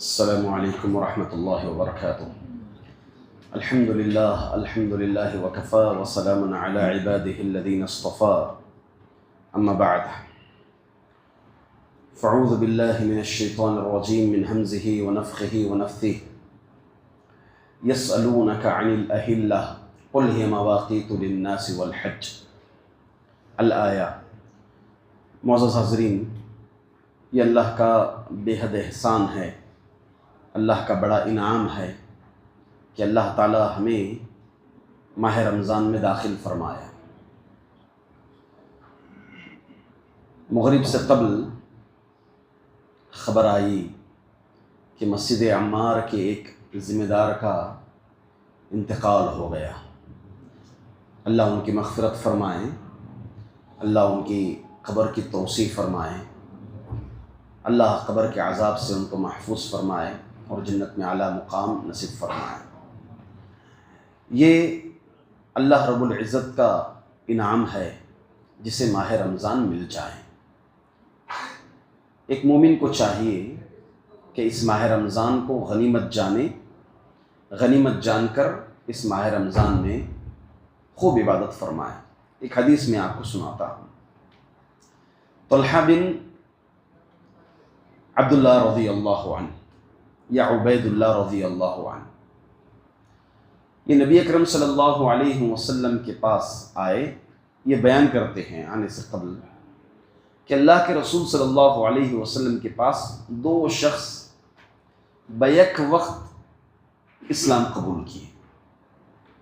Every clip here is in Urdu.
السلام علیکم ورحمۃ اللہ وبرکاتہ۔ الحمد للہ وکفا وسلام علی عباده الذین اصطفى، اما بعد فاعوذ باللہ من الشیطان الرجیم من ہمزہ ونفخہ ونفثہ۔ یسألونک عن الأہلہ قل ہی مواقیت للناس والحج۔ الآیہ۔ معزز حاضرین، یہ اللہ کا بے حد احسان ہے، اللہ کا بڑا انعام ہے کہ اللہ تعالی ہمیں ماہ رمضان میں داخل فرمایا۔ مغرب سے قبل خبر آئی کہ مسجد عمار کے ایک ذمہ دار کا انتقال ہو گیا۔ اللہ ان کی مغفرت فرمائیں، اللہ ان کی قبر کی توسیع فرمائیں، اللہ قبر کے عذاب سے ان کو محفوظ فرمائے اور جنت میں اعلیٰ مقام نصیب فرمائے۔ یہ اللہ رب العزت کا انعام ہے جسے ماہ رمضان مل جائے۔ ایک مومن کو چاہیے کہ اس ماہ رمضان کو غنیمت جانے، غنیمت جان کر اس ماہ رمضان میں خوب عبادت فرمائے۔ ایک حدیث میں آپ کو سناتا ہوں۔ طلحہ بن عبداللہ رضی اللہ عنہ یا عبید اللہ رضی اللہ عنہ، یہ نبی اکرم صلی اللہ علیہ وسلم کے پاس آئے۔ یہ بیان کرتے ہیں آنے سے قبل کہ اللہ کے رسول صلی اللہ علیہ وسلم کے پاس دو شخص بیک وقت اسلام قبول کیے۔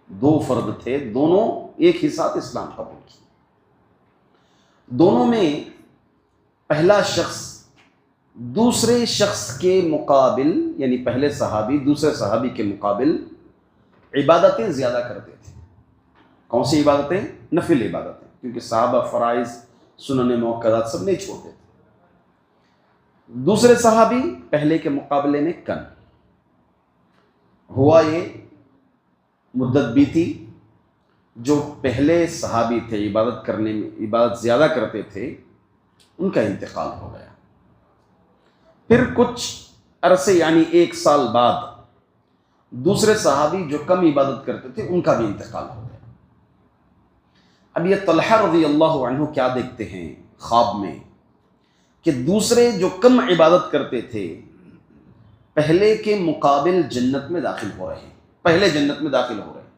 دو فرد تھے، دونوں ایک ہی ساتھ اسلام قبول کیے۔ دونوں میں پہلا شخص دوسرے شخص کے مقابل، یعنی پہلے صحابی دوسرے صحابی کے مقابل عبادتیں زیادہ کرتے تھے۔ کون سی عبادتیں؟ نفل عبادتیں، کیونکہ صحابہ فرائض سنن موقدات سب نہیں چھوڑتے تھے۔ دوسرے صحابی پہلے کے مقابلے میں کم۔ ہوا یہ مدت بیتی، جو پہلے صحابی تھے عبادت کرنے میں عبادت زیادہ کرتے تھے، ان کا انتقال ہو گیا۔ پھر کچھ عرصے یعنی 1 سال بعد دوسرے صحابی جو کم عبادت کرتے تھے ان کا بھی انتقال ہو گیا۔ اب یہ طلحہ رضی اللہ عنہ کیا دیکھتے ہیں خواب میں کہ دوسرے جو کم عبادت کرتے تھے پہلے کے مقابل جنت میں داخل ہو رہے ہیں، پہلے جنت میں داخل ہو رہے ہیں،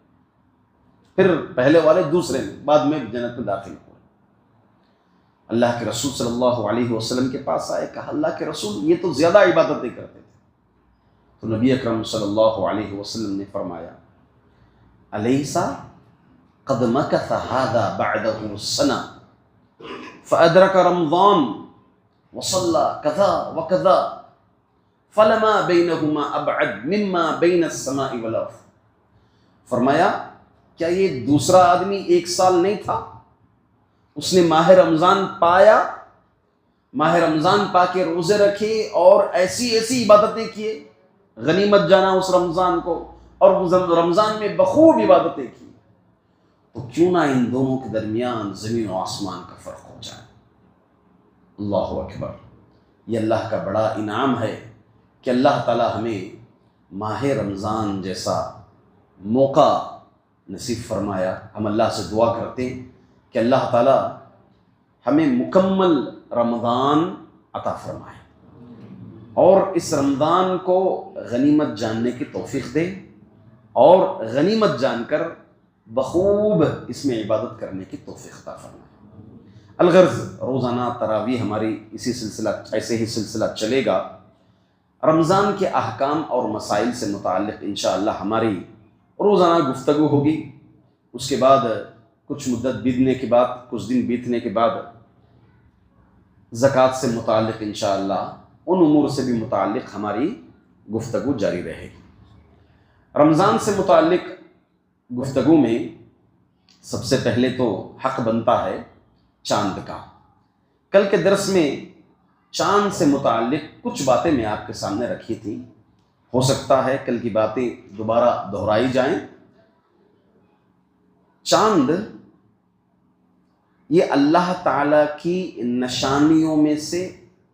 پھر پہلے والے دوسرے میں، بعد میں جنت میں داخل ہو۔ اللہ کے رسول صلی اللہ علیہ وسلم کے پاس آئے، کہا اللہ کے رسول یہ تو زیادہ عبادتیں کرتے تھے۔ تو نبی اکرم صلی اللہ علیہ وسلم نے فرمایا الیس قد مکث ھذا بعدہ سنہ فادرک رمضان وصلی کذا وکذا فلما بینہما ابعد مما بین السماء والارض۔ فرمایا کیا یہ دوسرا آدمی 1 سال نہیں تھا؟ اس نے ماہ رمضان پایا، ماہ رمضان پا کے روزے رکھے اور ایسی ایسی عبادتیں کیے، غنیمت جانا اس رمضان کو اور رمضان میں بخوب عبادتیں کی، تو کیوں نہ ان دونوں کے درمیان زمین و آسمان کا فرق ہو جائے۔ اللہ اکبر۔ یہ اللہ کا بڑا انعام ہے کہ اللہ تعالی ہمیں ماہ رمضان جیسا موقع نصیب فرمایا۔ ہم اللہ سے دعا کرتے ہیں کہ اللہ تعالی ہمیں مکمل رمضان عطا فرمائے اور اس رمضان کو غنیمت جاننے کی توفیق دے اور غنیمت جان کر بخوب اس میں عبادت کرنے کی توفیق عطا فرمائے۔ الغرض روزانہ تراویح ہماری ایسے ہی سلسلہ چلے گا۔ رمضان کے احکام اور مسائل سے متعلق انشاءاللہ ہماری روزانہ گفتگو ہوگی۔ اس کے بعد کچھ مدت بیتنے کے بعد، کچھ دن بیتنے کے بعد زکوٰۃ سے متعلق انشاءاللہ ان امور سے بھی متعلق ہماری گفتگو جاری رہے گی۔ رمضان سے متعلق گفتگو میں سب سے پہلے تو حق بنتا ہے چاند کا۔ کل کے درس میں چاند سے متعلق کچھ باتیں میں آپ کے سامنے رکھی تھی، ہو سکتا ہے کل کی باتیں دوبارہ دہرائی جائیں۔ چاند یہ اللہ تعالیٰ کی نشانیوں میں سے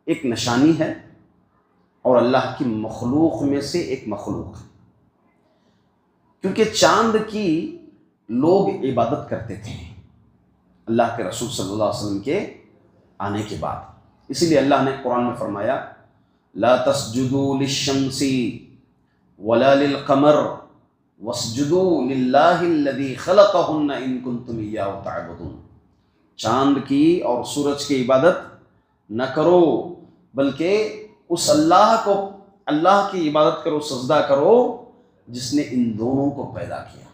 ایک نشانی ہے اور اللہ کی مخلوق میں سے ایک مخلوق ہے، کیونکہ چاند کی لوگ عبادت کرتے تھے اللہ کے رسول صلی اللہ علیہ وسلم کے آنے کے بعد. اسی لیے اللہ نے قرآن میں فرمایا لا تسجدوا للشمس ولا للقمر واسجدوا للہ الذی خلقہن ان کنتم ایاہ تعبدون. چاند کی اور سورج کی عبادت نہ کرو، بلکہ اس اللہ کی عبادت کرو، سجدہ کرو جس نے ان دونوں کو پیدا کیا.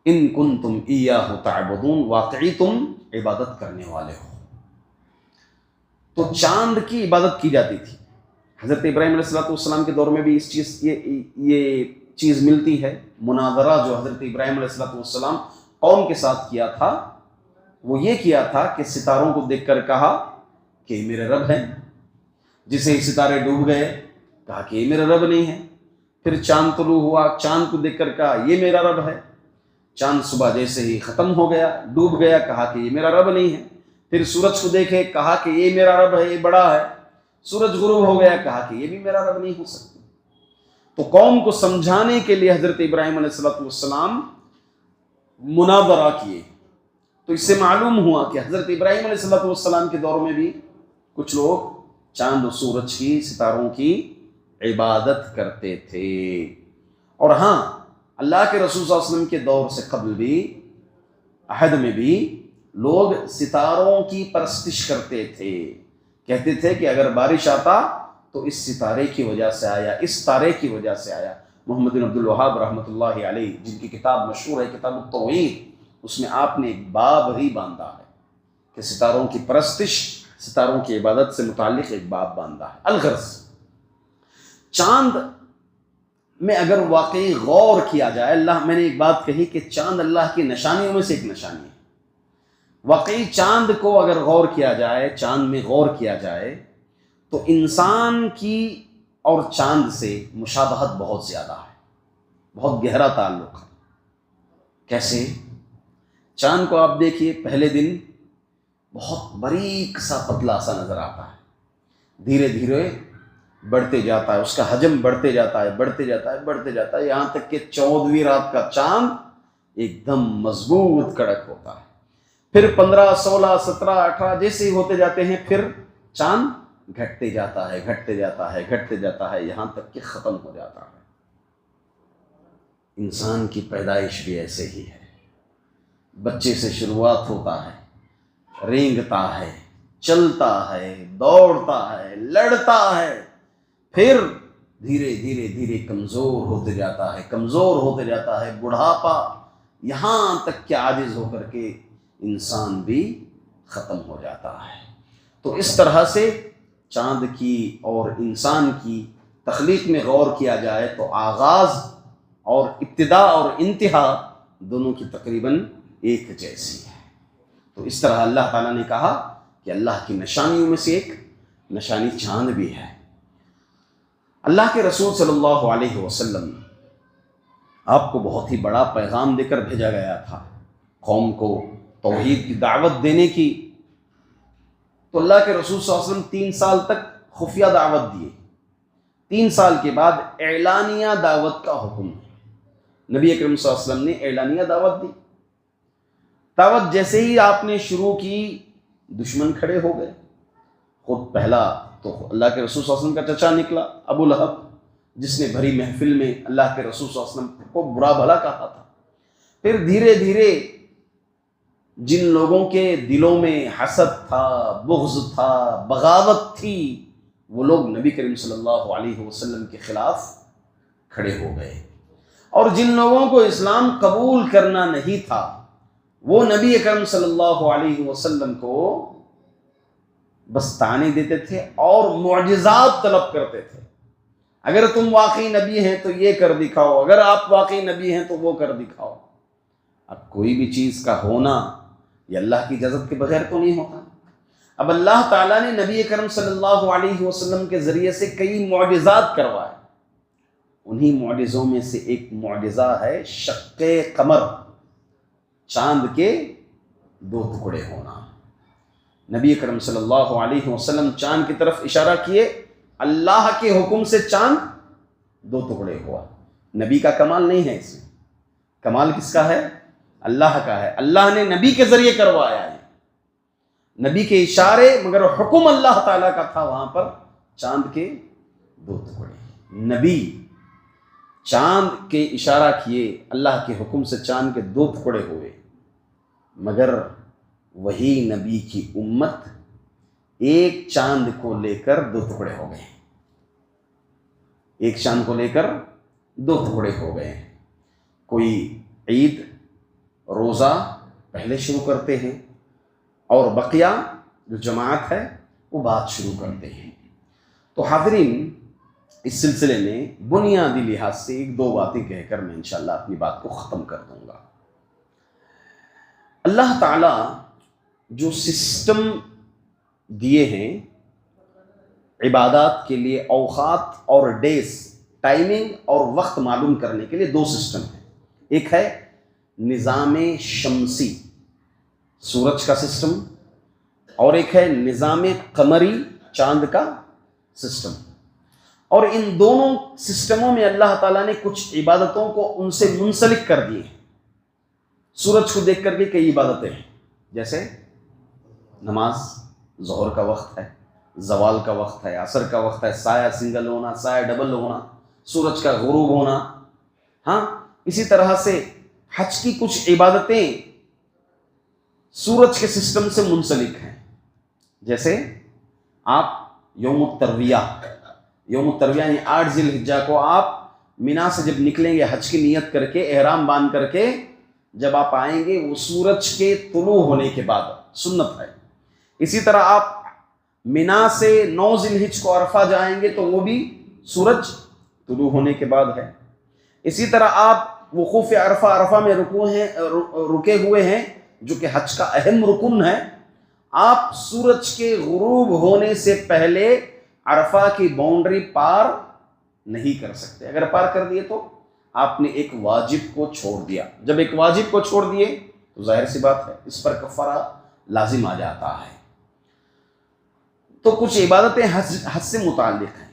ان کنتم ایاہ تعبدون، واقعی تم عبادت کرنے والے ہو. تو چاند کی عبادت کی جاتی تھی. حضرت ابراہیم علیہ السلام کے دور میں بھی یہ چیز ملتی ہے. مناظرہ جو حضرت ابراہیم علیہ السلام قوم کے ساتھ کیا تھا، وہ یہ کیا تھا کہ ستاروں کو دیکھ کر کہا کہ یہ میرے رب ہیں. جسے ہی ستارے ڈوب گئے کہا کہ یہ میرا رب نہیں ہے. پھر چاند طلوع ہوا، چاند کو دیکھ کر کہا یہ میرا رب ہے. چاند صبح جیسے ہی ختم ہو گیا، ڈوب گیا، کہا کہ یہ میرا رب نہیں ہے. پھر سورج کو دیکھے، کہا کہ یہ میرا رب ہے، یہ بڑا ہے. سورج غروب ہو گیا، کہا کہ یہ بھی میرا رب نہیں ہو سکتا. تو قوم کو سمجھانے کے لیے حضرت ابراہیم علیہ السلام مناظرہ کیے. تو اس سے معلوم ہوا کہ حضرت ابراہیم علیہ السلام کے دور میں بھی کچھ لوگ چاند و سورج کی، ستاروں کی عبادت کرتے تھے. اور ہاں، اللہ کے رسول صلی اللہ علیہ وسلم کے دور سے قبل بھی، عہد میں بھی لوگ ستاروں کی پرستش کرتے تھے. کہتے تھے کہ اگر بارش آتا تو اس ستارے کی وجہ سے آیا، اس تارے کی وجہ سے آیا. محمد بن عبد الوہاب رحمۃ اللہ علیہ، جن کی کتاب مشہور ہے کتاب التوحید، اس میں آپ نے ایک باب ہی باندھا ہے کہ ستاروں کی پرستش، ستاروں کی عبادت سے متعلق ایک باب باندھا ہے. الغرض، چاند میں اگر واقعی غور کیا جائے، میں نے ایک بات کہی کہ چاند اللہ کی نشانیوں میں سے ایک نشانی ہے. واقعی چاند کو اگر غور کیا جائے، چاند میں غور کیا جائے، تو انسان کی اور چاند سے مشابہت بہت زیادہ ہے، بہت گہرا تعلق ہے. کیسے؟ چاند کو آپ دیکھیے، پہلے دن بہت باریک سا، پتلا سا نظر آتا ہے، دھیرے دھیرے بڑھتے جاتا ہے، اس کا حجم بڑھتے جاتا ہے، بڑھتے جاتا ہے، بڑھتے جاتا ہے، یہاں تک کہ 14ویں رات کا چاند ایک دم مضبوط کڑک ہوتا ہے. پھر 15، 16، 17، 18 جیسے ہی ہوتے جاتے ہیں، پھر چاند گھٹتے جاتا ہے، گھٹتے جاتا ہے، گھٹتے جاتا ہے، یہاں تک کہ ختم ہو جاتا ہے. انسان کی پیدائش بھی ایسے ہی ہے. بچے سے شروعات ہوتا ہے، رینگتا ہے، چلتا ہے، دوڑتا ہے، لڑتا ہے، پھر دھیرے دھیرے دھیرے کمزور ہوتے جاتا ہے، کمزور ہوتے جاتا ہے، بڑھاپا، یہاں تک کہ عاجز ہو کر کے انسان بھی ختم ہو جاتا ہے. تو اس طرح سے چاند کی اور انسان کی تخلیق میں غور کیا جائے تو آغاز اور ابتدا اور انتہا دونوں کی تقریباً ایک جیسی ہے. تو اس طرح اللہ تعالیٰ نے کہا کہ اللہ کی نشانیوں میں سے ایک نشانی چاند بھی ہے. اللہ کے رسول صلی اللہ علیہ وسلم آپ کو بہت ہی بڑا پیغام دے کر بھیجا گیا تھا، قوم کو توحید کی دعوت دینے کی. تو اللہ کے رسول صلی اللہ علیہ وسلم 3 سال تک خفیہ دعوت دیے. 3 سال کے بعد اعلانیہ دعوت کا حکم ہے. نبی اکرم صلی اللہ علیہ وسلم نے اعلانیہ دعوت دی. دعوت جیسے ہی آپ نے شروع کی، دشمن کھڑے ہو گئے. خود پہلا تو اللہ کے رسول صلی اللہ علیہ وسلم کا چچا نکلا، ابو لہب، جس نے بھری محفل میں اللہ کے رسول صلی اللہ علیہ وسلم کو برا بھلا کہا تھا. پھر دھیرے دھیرے جن لوگوں کے دلوں میں حسد تھا، بغض تھا، بغاوت تھی، وہ لوگ نبی کریم صلی اللہ علیہ وسلم کے خلاف کھڑے ہو گئے. اور جن لوگوں کو اسلام قبول کرنا نہیں تھا، وہ نبی اکرم صلی اللہ علیہ وسلم کو بس طعنے دیتے تھے اور معجزات طلب کرتے تھے. اگر تم واقعی نبی ہیں تو یہ کر دکھاؤ، اگر آپ واقعی نبی ہیں تو وہ کر دکھاؤ. اب کوئی بھی چیز کا ہونا یہ اللہ کی اجازت کے بغیر تو نہیں ہوتا. اب اللہ تعالیٰ نے نبی کرم صلی اللہ علیہ وسلم کے ذریعے سے کئی معجزات کروائے. انہی معجزوں میں سے ایک معجزہ ہے شق قمر، چاند کے 2 ٹکڑے ہونا. نبی اکرم صلی اللہ علیہ وسلم چاند کی طرف اشارہ کیے، اللہ کے حکم سے چاند 2 ٹکڑے ہوا۔ نبی کا کمال نہیں ہے، اس میں کمال کس کا ہے؟ اللہ کا ہے۔ اللہ نے نبی کے ذریعے کروایا ہے، نبی کے اشارے، مگر حکم اللہ تعالیٰ کا تھا وہاں پر چاند کے 2 ٹکڑے۔ نبی چاند کے اشارہ کیے، اللہ کے حکم سے چاند کے 2 ٹکڑے ہوئے، مگر وہی نبی کی امت ایک چاند کو لے کر 2 ٹکڑے ہو گئے، ایک چاند کو لے کر 2 ٹکڑے ہو گئے۔ کوئی عید روزہ پہلے شروع کرتے ہیں اور بقیہ جو جماعت ہے وہ بعد شروع کرتے ہیں۔ تو حاضرین، اس سلسلے میں بنیادی لحاظ سے 1-2 باتیں کہہ کر میں انشاءاللہ اپنی بات کو ختم کر دوں گا۔ اللہ تعالیٰ جو سسٹم دیے ہیں عبادات کے لیے، اوقات اور ڈیز، ٹائمنگ اور وقت معلوم کرنے کے لیے 2 سسٹم ہیں۔ ایک ہے نظام شمسی، سورج کا سسٹم، اور ایک ہے نظام قمری، چاند کا سسٹم۔ اور ان دونوں سسٹموں میں اللہ تعالیٰ نے کچھ عبادتوں کو ان سے منسلک کر دیے ہیں۔ سورج کو دیکھ کر کے کئی عبادتیں ہیں، جیسے نماز، ظہر کا وقت ہے، زوال کا وقت ہے، عصر کا وقت ہے، سایہ سنگل ہونا، سایہ ڈبل ہونا، سورج کا غروب ہونا۔ ہاں، اسی طرح سے حج کی کچھ عبادتیں سورج کے سسٹم سے منسلک ہیں، جیسے آپ یوم الترویہ یعنی 8 ذی الحجہ کو آپ مینا سے جب نکلیں گے حج کی نیت کر کے، احرام باندھ کر کے، جب آپ آئیں گے وہ سورج کے طلوع ہونے کے بعد سنت ہے۔ اسی طرح آپ مینا سے 9 ذی الحجہ کو عرفہ جائیں گے تو وہ بھی سورج طلوع ہونے کے بعد ہے۔ اسی طرح آپ وقوف عرفہ میں رکے ہوئے ہیں، جو کہ حج کا اہم رکن ہے۔ آپ سورج کے غروب ہونے سے پہلے عرفہ کی باؤنڈری پار نہیں کر سکتے۔ اگر پار کر دیے تو آپ نے ایک واجب کو چھوڑ دیا۔ جب ایک واجب کو چھوڑ دیے تو ظاہر سی بات ہے اس پر کفارہ لازم آ جاتا ہے۔ تو کچھ عبادتیں حج سے متعلق ہیں۔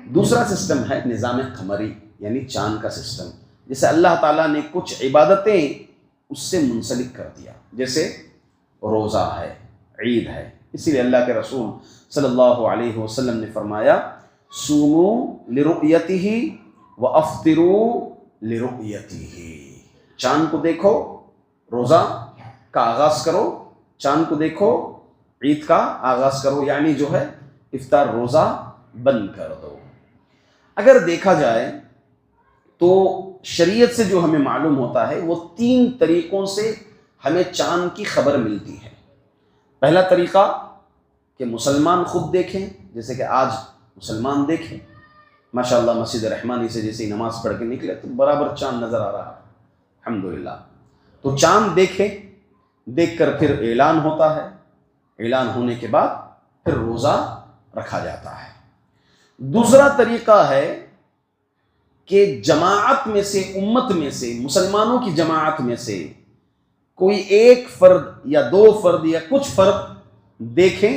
دوسرا سسٹم ہے نظام قمری، یعنی چاند کا سسٹم، جیسے اللہ تعالیٰ نے کچھ عبادتیں اس سے منسلک کر دیا، جیسے روزہ ہے، عید ہے۔ اسی لیے اللہ کے رسول صلی اللہ علیہ وسلم نے فرمایا، صوموا لرؤیتہ وافطروا لرؤیتہ۔ چاند کو دیکھو، روزہ کا آغاز کرو، چاند کو دیکھو، عید کا آغاز کرو، یعنی جو ہے افطار روزہ بند کر دو۔ اگر دیکھا جائے تو شریعت سے جو ہمیں معلوم ہوتا ہے وہ 3 طریقوں سے ہمیں چاند کی خبر ملتی ہے۔ پہلا طریقہ کہ مسلمان خود دیکھیں، جیسے کہ آج مسلمان دیکھیں، ماشاءاللہ مسجد رحمانی سے جیسے نماز پڑھ کے نکلے تو برابر چاند نظر آ رہا ہے، الحمدللہ۔ تو چاند دیکھیں، دیکھ کر پھر اعلان ہوتا ہے، اعلان ہونے کے بعد پھر روزہ رکھا جاتا ہے۔ دوسرا طریقہ ہے کہ جماعت میں سے، امت میں سے، مسلمانوں کی جماعت میں سے کوئی ایک فرد یا 2 فرد یا کچھ فرد دیکھیں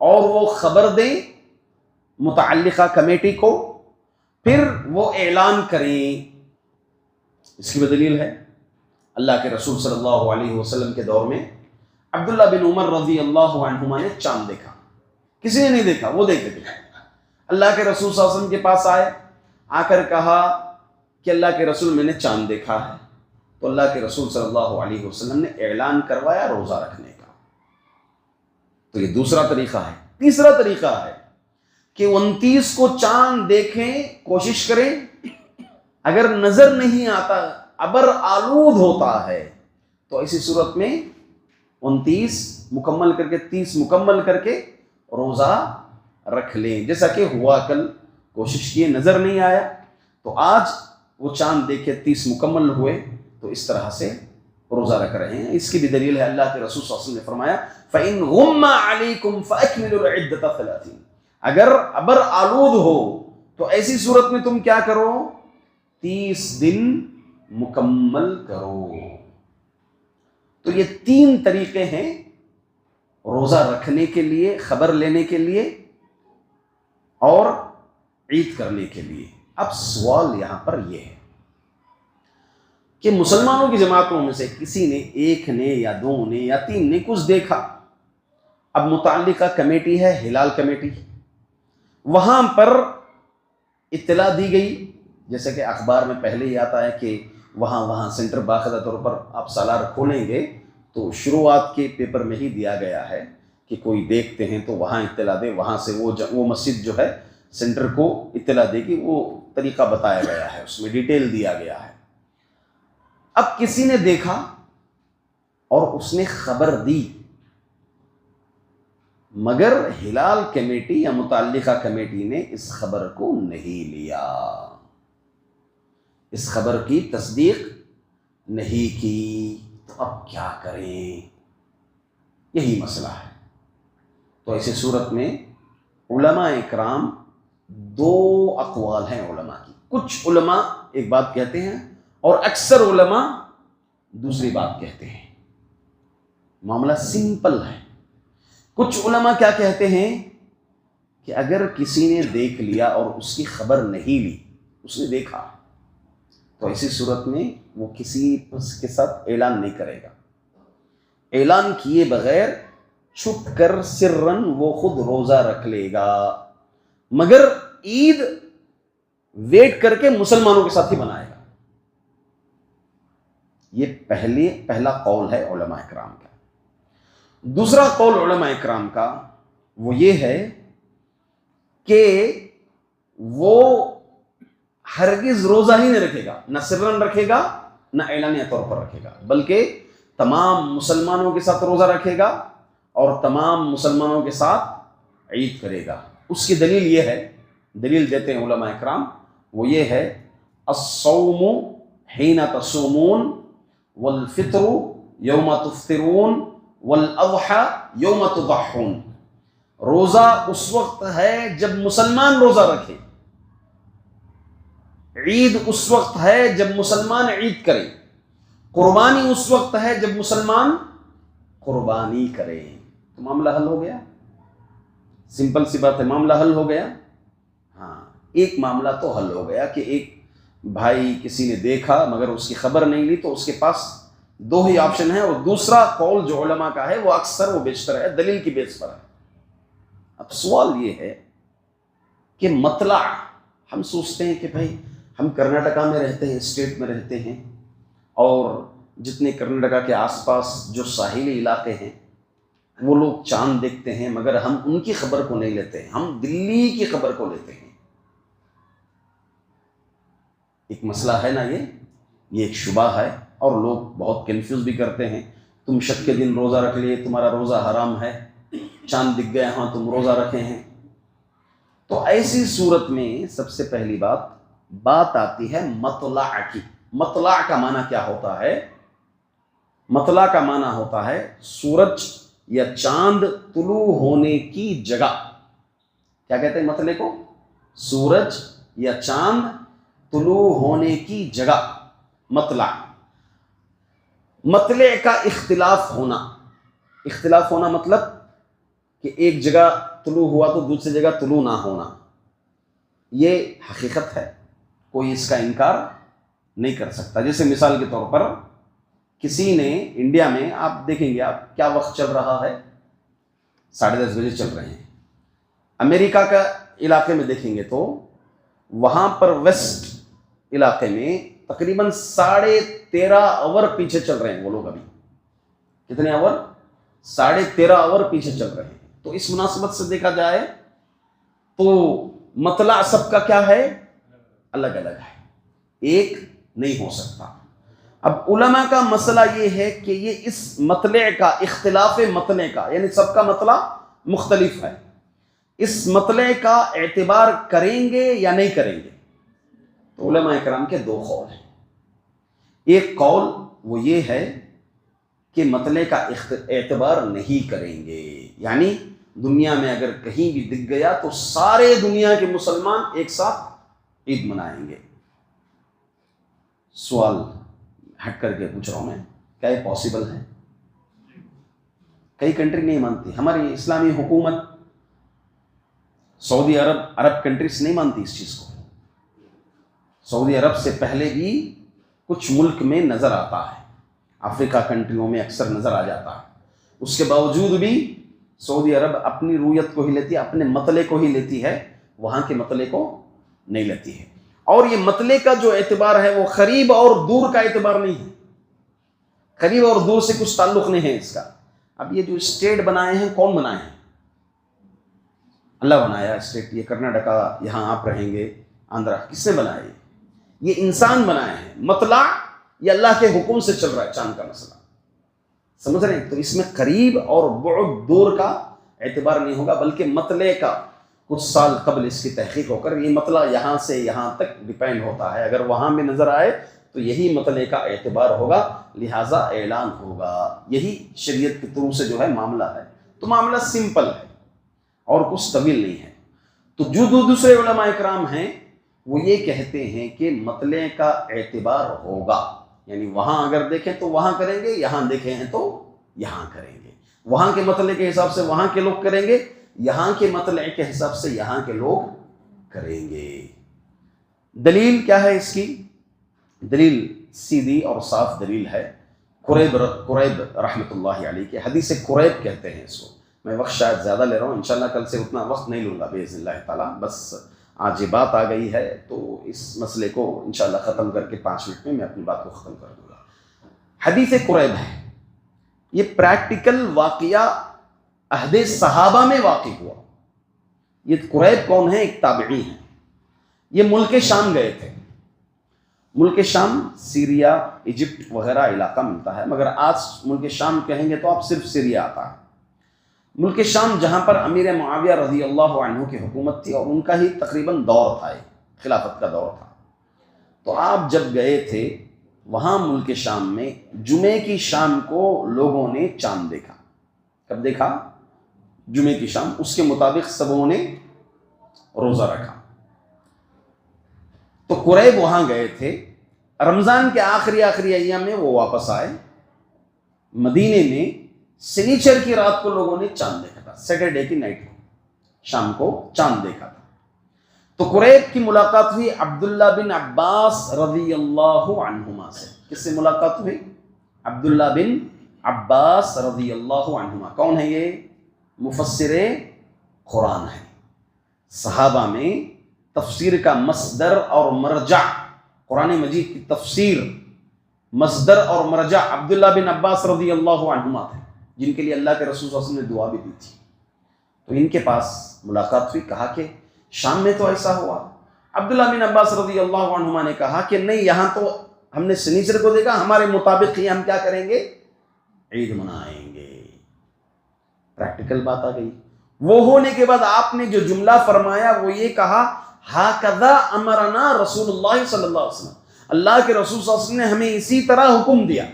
اور وہ خبر دیں متعلقہ کمیٹی کو، پھر وہ اعلان کریں۔ اس کی دلیل ہے اللہ کے رسول صلی اللہ علیہ وسلم کے دور میں عبداللہ بن عمر رضی اللہ عنہما نے چاند دیکھا، کسی نے نہیں دیکھا، وہ دیکھ گئے۔ اللہ کے رسول صلی اللہ علیہ وسلم کے پاس آئے، آ کر کہا کہ اللہ کے رسول میں نے چاند دیکھا ہے، تو اللہ کے رسول صلی اللہ علیہ وسلم نے اعلان کروایا روزہ رکھنے کا۔ تو یہ دوسرا طریقہ ہے۔ تیسرا طریقہ ہے کہ 29 کو چاند دیکھیں، کوشش کریں، اگر نظر نہیں آتا، ابر آلود ہوتا ہے، تو ایسی صورت میں 29 مکمل کر کے 30 مکمل کر کے روزہ رکھ لیں، جیسا کہ ہوا کل، کوشش کیے نظر نہیں آیا تو آج وہ چاند دیکھے 30 مکمل ہوئے تو اس طرح سے روزہ رکھ رہے ہیں۔ اس کی بھی دلیل ہے اللہ کے رسول صلی اللہ علیہ وسلم نے فرمایا، فَإِنْ غُمَّ عَلَيْكُمْ فَأَكْمِلُوا الْعِدَّةَ 30۔ اگر ابر آلود ہو تو ایسی صورت میں تم کیا کرو؟ 30 دن مکمل کرو۔ تو یہ 3 طریقے ہیں روزہ رکھنے کے لیے، خبر لینے کے لیے اور عید کرنے کے لیے۔ اب سوال یہاں پر یہ ہے کہ مسلمانوں کی جماعتوں میں سے کسی نے، ایک نے یا دو نے یا تین نے کچھ دیکھا، اب متعلقہ کمیٹی ہے ہلال کمیٹی، وہاں پر اطلاع دی گئی، جیسے کہ اخبار میں پہلے ہی آتا ہے کہ وہاں سینٹر باقاعدہ طور پر آپ سالار کھولیں گے تو شروعات کے پیپر میں ہی دیا گیا ہے کہ کوئی دیکھتے ہیں تو وہاں اطلاع دے، وہاں سے وہ مسجد جو ہے سینٹر کو اطلاع دے گی، وہ طریقہ بتایا گیا ہے، اس میں ڈیٹیل دیا گیا ہے۔ اب کسی نے دیکھا اور اس نے خبر دی، مگر ہلال کمیٹی یا متعلقہ کمیٹی نے اس خبر کو نہیں لیا، اس خبر کی تصدیق نہیں کی، تو اب کیا کریں؟ یہی مسئلہ ہے۔ تو ایسی صورت میں علماء اکرام، دو اقوال ہیں علماء کی، کچھ علماء ایک بات کہتے ہیں اور اکثر علماء دوسری بات کہتے ہیں۔ معاملہ سمپل ہے۔ کچھ علماء کیا کہتے ہیں کہ اگر کسی نے دیکھ لیا اور اس کی خبر نہیں لی، اس نے دیکھا، تو ایسی صورت میں وہ کسی اس کے ساتھ اعلان نہیں کرے گا، اعلان کیے بغیر چھپ کر سرن وہ خود روزہ رکھ لے گا، مگر عید ویٹ کر کے مسلمانوں کے ساتھ ہی منائے گا۔ یہ پہلا قول ہے علماء اکرام کا۔ دوسرا قول علماء اکرام کا وہ یہ ہے کہ وہ ہرگز روزہ ہی نہیں رکھے گا، نہ سرن رکھے گا نہ اعلانیہ طور پر رکھے گا، بلکہ تمام مسلمانوں کے ساتھ روزہ رکھے گا اور تمام مسلمانوں کے ساتھ عید کرے گا۔ اس کی دلیل یہ ہے، دلیل دیتے ہیں علماء اکرام، وہ یہ ہے الصوم حین تصومون والفطر یوم تفطرون والاضحیٰ یوم تضحون۔ روزہ اس وقت ہے جب مسلمان روزہ رکھے، عید اس وقت ہے جب مسلمان عید کرے، قربانی اس وقت ہے جب مسلمان قربانی کرے۔ تو معاملہ حل ہو گیا، سمپل سی بات ہے، معاملہ حل ہو گیا۔ ہاں، ایک معاملہ تو حل ہو گیا کہ ایک بھائی کسی نے دیکھا مگر اس کی خبر نہیں لی، تو اس کے پاس دو ہی آپشن ہے، اور دوسرا قول جو علماء کا ہے وہ اکثر، وہ بیشتر ہے، دلیل کی بیس پر ہے۔ اب سوال یہ ہے کہ مطلع، ہم سوچتے ہیں کہ بھائی ہم کرناٹکا میں رہتے ہیں، اسٹیٹ میں رہتے ہیں، اور جتنے کرناٹکا کے آس پاس جو ساحلی علاقے ہیں وہ لوگ چاند دیکھتے ہیں، مگر ہم ان کی خبر کو نہیں لیتے ہیں، ہم دلی کی خبر کو لیتے ہیں۔ ایک مسئلہ ہے نا، یہ ایک شبہ ہے، اور لوگ بہت کنفیوز بھی کرتے ہیں۔ تم شک کے دن روزہ رکھ لیے، تمہارا روزہ حرام ہے، چاند دکھ گئے ہاں تم روزہ رکھے ہیں۔ تو ایسی صورت میں سب سے پہلی بات آتی ہے مطلع کی۔ مطلع کا معنی کیا ہوتا ہے؟ مطلع کا معنی ہوتا ہے سورج یا چاند طلوع ہونے کی جگہ۔ کیا کہتے ہیں مطلع کو؟ سورج یا چاند طلوع ہونے کی جگہ، مطلع۔ مطلع کا اختلاف ہونا مطلب کہ ایک جگہ طلوع ہوا تو دوسری جگہ طلوع نہ ہونا، یہ حقیقت ہے، کوئی اس کا انکار نہیں کر سکتا۔ جیسے مثال کے طور پر کسی نے انڈیا میں، آپ دیکھیں گے آپ کیا وقت چل رہا ہے، 10:30 بجے چل رہے ہیں۔ امریکہ کا علاقے میں دیکھیں گے تو وہاں پر ویسٹ علاقے میں تقریباً 13.5 آور پیچھے چل رہے ہیں وہ لوگ۔ ابھی کتنے آور؟ 13.5 آور پیچھے چل رہے ہیں۔ تو اس مناسبت سے دیکھا جائے تو مطلع سب کا کیا ہے؟ الگ الگ ہے، ایک نہیں ہو سکتا۔ اب علماء کا مسئلہ یہ ہے کہ یہ اس مطلع کا، اختلاف مطلع کا، یعنی سب کا مطلع مختلف ہے، اس مطلع کا اعتبار کریں گے یا نہیں کریں گے؟ تو علماء اکرام کے دو قول ہیں۔ ایک قول وہ یہ ہے کہ مطلع کا اعتبار نہیں کریں گے، یعنی دنیا میں اگر کہیں بھی دکھ گیا تو سارے دنیا کے مسلمان ایک ساتھ عید منائیں گے۔ سوال ہٹ کر کے پوچھ رہا ہوں میں، کیا یہ پاسبل ہے؟ کئی کنٹری نہیں مانتی. ہماری اسلامی حکومت سعودی عرب کنٹریز نہیں مانتی اس چیز کو. سعودی عرب سے پہلے بھی کچھ ملک میں نظر آتا ہے, افریقہ کنٹریوں میں اکثر نظر آ جاتا ہے. اس کے باوجود بھی سعودی عرب اپنی رویت کو ہی لیتی ہے, اپنے مطلع کو ہی لیتی ہے, وہاں کے مطلع کو نہیں لیتی ہے. اور یہ مطلع کا جو اعتبار ہے وہ قریب اور دور کا اعتبار نہیں ہے, قریب اور دور سے کچھ تعلق نہیں ہے اس کا. اب یہ جو اسٹیٹ بنائے ہیں کون بنائے ہیں؟ اللہ بنایا اسٹیٹ. یہ کرناٹکا, یہاں آپ رہیں گے, آندھرا, کس نے بنایا؟ یہ انسان بنائے ہیں. مطلع یہ اللہ کے حکم سے چل رہا ہے. چاند کا مسئلہ سمجھ رہے ہیں؟ تو اس میں قریب اور بعد دور کا اعتبار نہیں ہوگا, بلکہ مطلع کا کچھ سال قبل اس کی تحقیق ہو کر یہ مطلع یہاں سے یہاں تک ڈیپینڈ ہوتا ہے. اگر وہاں میں نظر آئے تو یہی مطلع کا اعتبار ہوگا, لہٰذا اعلان ہوگا. یہی شریعت کے طرف سے جو ہے معاملہ ہے. تو معاملہ سمپل ہے اور کچھ طویل نہیں ہے. تو جو دوسرے علماء اکرام ہیں وہ یہ کہتے ہیں کہ مطلع کا اعتبار ہوگا, یعنی وہاں اگر دیکھیں تو وہاں کریں گے, یہاں دیکھیں ہیں تو یہاں کریں گے. وہاں کے مطلع کے حساب سے وہاں کے لوگ کریں گے, یہاں کے مطلع کے حساب سے یہاں کے لوگ کریں گے. دلیل کیا ہے اس کی؟ دلیل سیدھی اور صاف دلیل ہے. قریب رحمۃ اللہ علیہ کے حدیث قریب کہتے ہیں اس کو. میں وقت شاید زیادہ لے رہا ہوں, انشاءاللہ کل سے اتنا وقت نہیں لوں گا باذن اللہ تعالیٰ. بس آج یہ بات آ گئی ہے تو اس مسئلے کو انشاءاللہ ختم کر کے 5 منٹ میں اپنی بات کو ختم کر دوں گا. حدیث قریب ہے, یہ پریکٹیکل واقعہ عہد صحابہ میں واقع ہوا. یہ قریب کون ہے؟ ایک تابعی ہیں. یہ ملک شام گئے تھے. ملک شام سیریا, ایجپٹ وغیرہ علاقہ ملتا ہے, مگر آج ملک شام کہیں گے تو آپ صرف سیریا آتا ہے. ملک شام جہاں پر امیر معاویہ رضی اللہ عنہ کی حکومت تھی اور ان کا ہی تقریباً دور تھا, خلافت کا دور تھا. تو آپ جب گئے تھے وہاں ملک شام میں جمعے کی شام کو لوگوں نے چاند دیکھا. کب دیکھا؟ جمعے کی شام. اس کے مطابق سبوں نے روزہ رکھا. تو قریب وہاں گئے تھے. رمضان کے آخری ایام میں وہ واپس آئے. مدینے میں سنیچر کی رات کو لوگوں نے چاند دیکھا تھا, سیٹرڈے کی نائٹ کو, شام کو چاند دیکھا تھا. تو قریب کی ملاقات ہوئی عبداللہ بن عباس رضی اللہ عنہما سے. کس سے ملاقات ہوئی؟ عبداللہ بن عباس رضی اللہ عنہما. کون ہے یہ؟ مفسر قرآن ہے. صحابہ میں تفسیر کا مصدر اور مرجع, قرآن مجید کی تفسیر مصدر اور مرجع عبداللہ بن عباس رضی اللہ عنہما تھے, جن کے لیے اللہ کے رسول صلی اللہ علیہ وسلم نے دعا بھی دی تھی. تو ان کے پاس ملاقات ہوئی. کہا کہ شام میں تو ایسا ہوا. عبداللہ بن عباس رضی اللہ عنہما نے کہا کہ نہیں, یہاں تو ہم نے سنیچر کو دیکھا, ہمارے مطابق ہی ہم کیا کریں گے؟ عید منائیں گے. پریکٹیکل بات آ گئی. وہ ہونے کے بعد آپ نے جو جملہ فرمایا وہ یہ کہا, ہاکذا امرنا رسول اللہ صلی اللہ علیہ وسلم, اللہ کے رسول صلی اللہ علیہ وسلم نے ہمیں اسی طرح حکم دیا.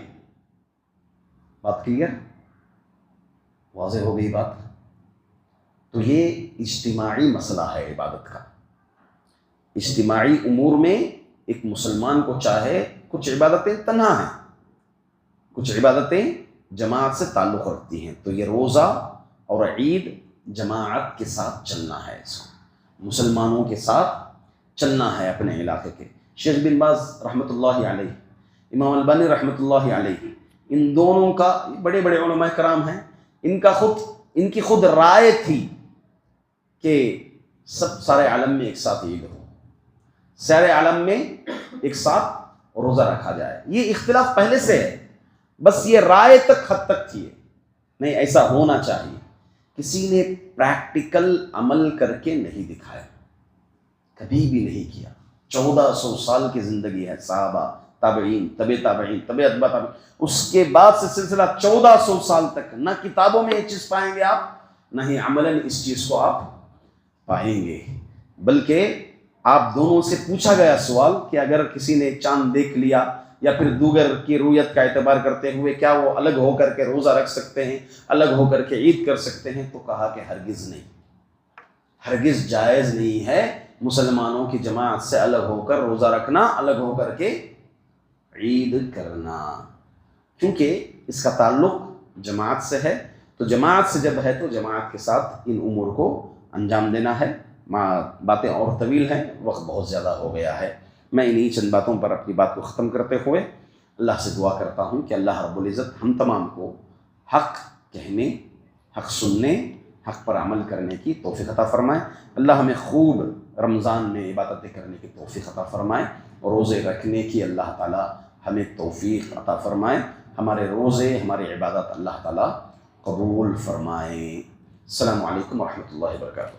بات کلیئر؟ واضح ہو گئی بات. تو یہ اجتماعی مسئلہ ہے عبادت کا. اجتماعی امور میں ایک مسلمان کو چاہے, کچھ عبادتیں تنہا ہیں, کچھ عبادتیں جماعت سے تعلق رکھتی ہیں. تو یہ روزہ اور عید جماعت کے ساتھ چلنا ہے, اس کو مسلمانوں کے ساتھ چلنا ہے اپنے علاقے کے. شیخ بن باز رحمۃ اللہ علیہ, امام البانی رحمۃ اللہ علیہ, ان دونوں کا, بڑے بڑے علماء کرام ہیں, ان کی خود رائے تھی کہ سب سارے عالم میں ایک ساتھ عید ہو, سارے عالم میں ایک ساتھ روزہ رکھا جائے. یہ اختلاف پہلے سے ہے, بس یہ رائے تک حد تک تھی, نہیں ایسا ہونا چاہیے. کسی نے پریکٹیکل عمل کر کے نہیں دکھایا, کبھی بھی نہیں کیا. 1400 سال کی زندگی ہے, صحابہ, تابعین, تابعین, اتباع تابعین, اس کے بعد سے سلسلہ 1400 سال تک نہ کتابوں میں یہ چیز پائیں گے آپ, نہ ہی عملاً اس چیز کو آپ پائیں گے. بلکہ آپ دونوں سے پوچھا گیا سوال کہ اگر کسی نے چاند دیکھ لیا یا پھر دوگر کی رویت کا اعتبار کرتے ہوئے کیا وہ الگ ہو کر کے روزہ رکھ سکتے ہیں, الگ ہو کر کے عید کر سکتے ہیں؟ تو کہا کہ ہرگز نہیں, ہرگز جائز نہیں ہے مسلمانوں کی جماعت سے الگ ہو کر روزہ رکھنا, الگ ہو کر کے عید کرنا, کیونکہ اس کا تعلق جماعت سے ہے. تو جماعت سے جب ہے تو جماعت کے ساتھ ان امور کو انجام دینا ہے۔ باتیں اور طویل ہیں، وقت بہت زیادہ ہو گیا ہے، میں انہی چند باتوں پر اپنی بات کو ختم کرتے ہوئے اللہ سے دعا کرتا ہوں کہ اللہ رب العزت ہم تمام کو حق کہنے، حق سننے، حق پر عمل کرنے کی توفیق عطا فرمائے۔ اللہ ہمیں خوب رمضان میں عبادتیں کرنے کی توفیق عطا فرمائے، اور روزے رکھنے کی اللہ تعالی ہمیں توفیق عطا فرمائے، ہمارے روزے، ہماری عبادت اللہ تعالی قبول فرمائے۔ السلام علیکم ورحمۃ اللہ وبرکاتہ۔